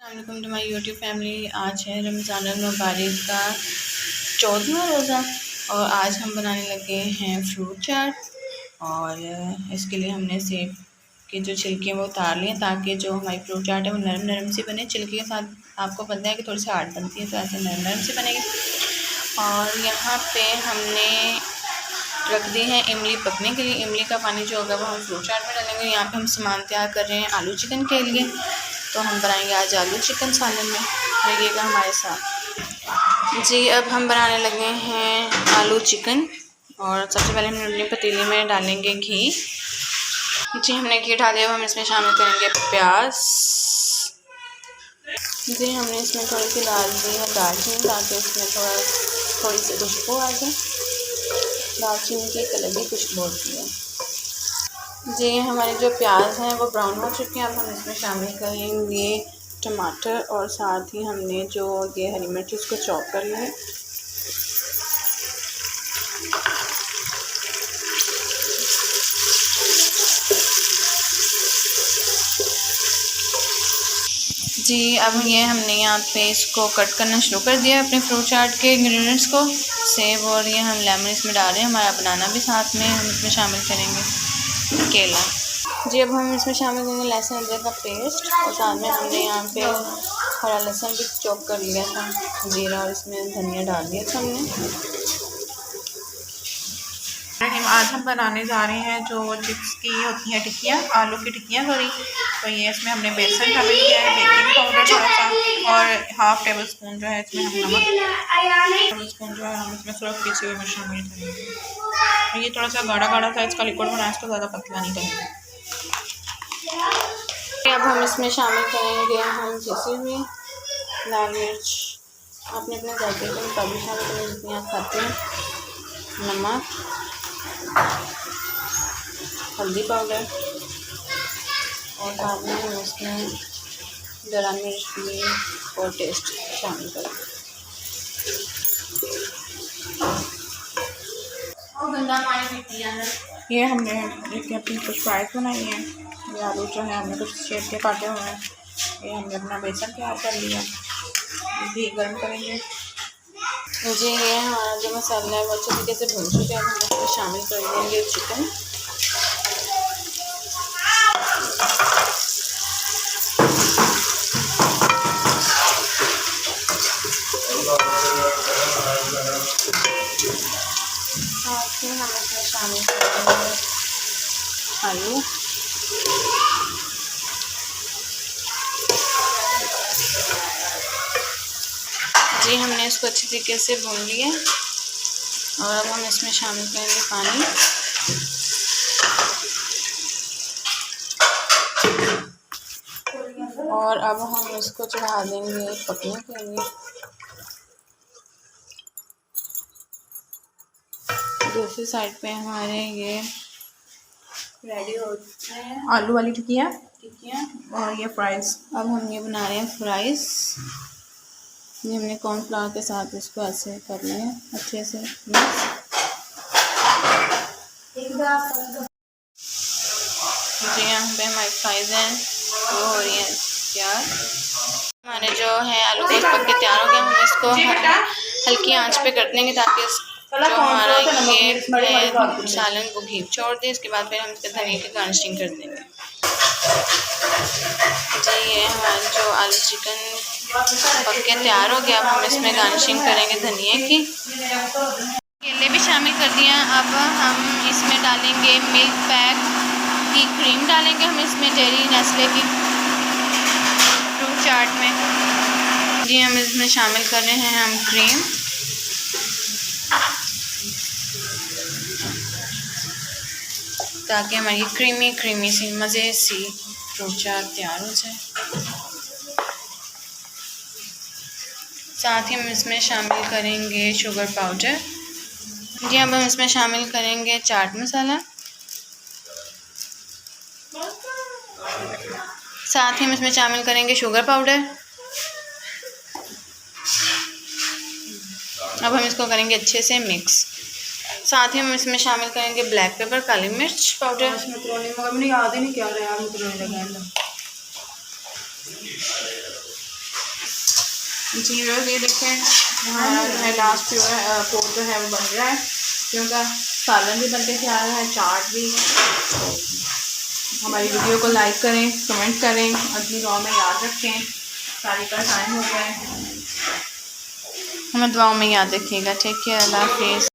अस्सलामुअलैकुम to my YouTube family. आज है रमज़ान मुबारक का 14वां रोज़ा और आज हम बनाने लगे हैं फ्रूट चाट। और इसके लिए हमने सेब के जो छिलके वो उतार लिए ताकि जो हमारी फ्रूट चाट है वो नरम नरम सी बने। छिलके के साथ आपको पता है कि थोड़ी सी हार्ड बनती है, तो ऐसे नरम नरम सी बनेगी। और यहाँ पे हमने रख दी है इमली पकने के लिए। इमली का पानी जो होगा वो हम फ्रूट चाट में डालेंगे। यहाँ पे हम सामान तैयार कर रहे हैं आलू चिकन के लिए, तो हम बनाएंगे आज आलू चिकन सालन में, रहिएगा हमारे साथ जी। अब हम बनाने लगे हैं आलू चिकन और सबसे पहले हम अपनी पतीली में डालेंगे घी जी। हमने घी डाल दिया, अब हम इसमें शामिल करेंगे प्याज जी। हमने इसमें थोड़ी सी डाल दी है दालचीनी ताकि इसमें थोड़ी सी खुशबू आ जाए। दालचीनी की एक अलग ही खुशबू होती है जी। हमारे जो प्याज हैं वो ब्राउन हो चुके हैं। अब हम इसमें शामिल करेंगे टमाटर और साथ ही हमने जो ये हरी मिर्च उसको चॉप कर लिया है जी। अब ये हमने यहाँ पे इसको कट करना शुरू कर दिया अपने फ्रूट चाट के इंग्रेडिएंट्स को। सेब और ये हम लेमन इसमें डाल रहे हैं, हमारा बनाना भी साथ में हम इसमें शामिल करेंगे, केला जी। अब हम इसमें शामिल करेंगे लहसुन अदरक का पेस्ट और साथ में हमने यहाँ पे हरा लहसुन भी चॉप कर लिया था, जीरा और इसमें धनिया डाल दिया था हमने। आज हम बनाने जा रहे हैं जो चिप्स की होती हैं टिक्कियाँ, आलू की टिक्कियाँ सॉरी। तो ये इसमें हमने बेसन शामिल किया है, बेकिंग पाउडर थोड़ा सा और हाफ़ टेबल स्पून जो है इसमें हम नमक, टेबल स्पून जो है हम इसमें सिर्फ पीसी हुई मिर्च शामिल करेंगे। ये थोड़ा सा गाढ़ा गाढ़ा सा इसका लिक्विड बनाया, इसको ज़्यादा पतला नहीं करेंगे। अब हम इसमें शामिल करेंगे हम पीसी हुई लाल मिर्च, अपने अपने जायके के मुताबिक शामिल करेंगे जितनी आप खाते हैं, नमक, हल्दी पाउडर और बाद में हम इसमें ज़रा मिर्च भी और टेस्ट शामिल करें। ये हमने एक अपनी कुछ फ्राइज बनाई है। ये आलू जो है हमने कुछ शेप के काटे हुए हैं। ये हमने अपना बेसन तैयार कर लिया, घी गर्म करेंगे जी। ये हमारा जो मसाला है वो अच्छे तरीके से भून चुका है। हम इसमें शामिल कर देंगे चिकन साथ ही हम इसमें शामिल करेंगे आलू जी। हमने इसको अच्छी तरीके से भून लिया और अब हम इसमें शामिल करेंगे पानी और अब हम इसको चढ़ा देंगे पकने के लिए। दूसरी साइड पे हमारे ये रेडी होते हैं आलू वाली टिक्कियाँ और ये फ्राइज़। अब हम ये बना रहे हैं फ्राइज़। ये हमने कॉर्नफ्लावर के साथ इसको ऐसे करना है अच्छे से मिक्स जी। यहाँ पे हमारी फ्राइज़ हैं वो हो रही हैं तैयार। हमारे जो है आलू गोश्त पक के तैयार हो गया। हम इसको हल्की आंच पे कर देंगे ताकि जो हमारा ये सालन वो घी छोड़ दे। इसके बाद फिर हम इसके धनिया की गार्निशिंग कर देंगे जी। ये हमारा जो आलू चिकन पक के तैयार हो गया। अब हम इसमें गार्निशिंग करेंगे धनिया की। केले भी शामिल कर दिया। अब हम इसमें डालेंगे मिल्क पैक की क्रीम डालेंगे हम इसमें डेयरी नेस्ले की फ्रूट चाट में जी। हम इसमें शामिल कर रहे हैं हम क्रीम ताकि हमारी क्रीमी सी मज़े सी फ्रूट चाट तैयार हो जाए। साथ ही हम इसमें शामिल करेंगे शुगर पाउडर जी। अब हम इसमें शामिल करेंगे चाट मसाला, साथ ही हम इसमें शामिल करेंगे शुगर पाउडर। अब हम इसको करेंगे अच्छे से मिक्स। साथ ही हम इसमें शामिल करेंगे ब्लैक पेपर, काली मिर्च पाउडर। मुझे याद ही नहीं क्या रहा है। जी व्यूअर्स, ये देखें हमारा जो है लास्ट पोर्ट जो है वो बन रहा है, क्योंकि सालन भी बनते जा रहा है, चाट भी। हमारी वीडियो को लाइक करें, कमेंट करें, अगली दुआ में याद रखें। सारी का टाइम हो गया है, हमें दुआओं में याद रखिएगा। ठीक है, अल्लाह हाफिज़।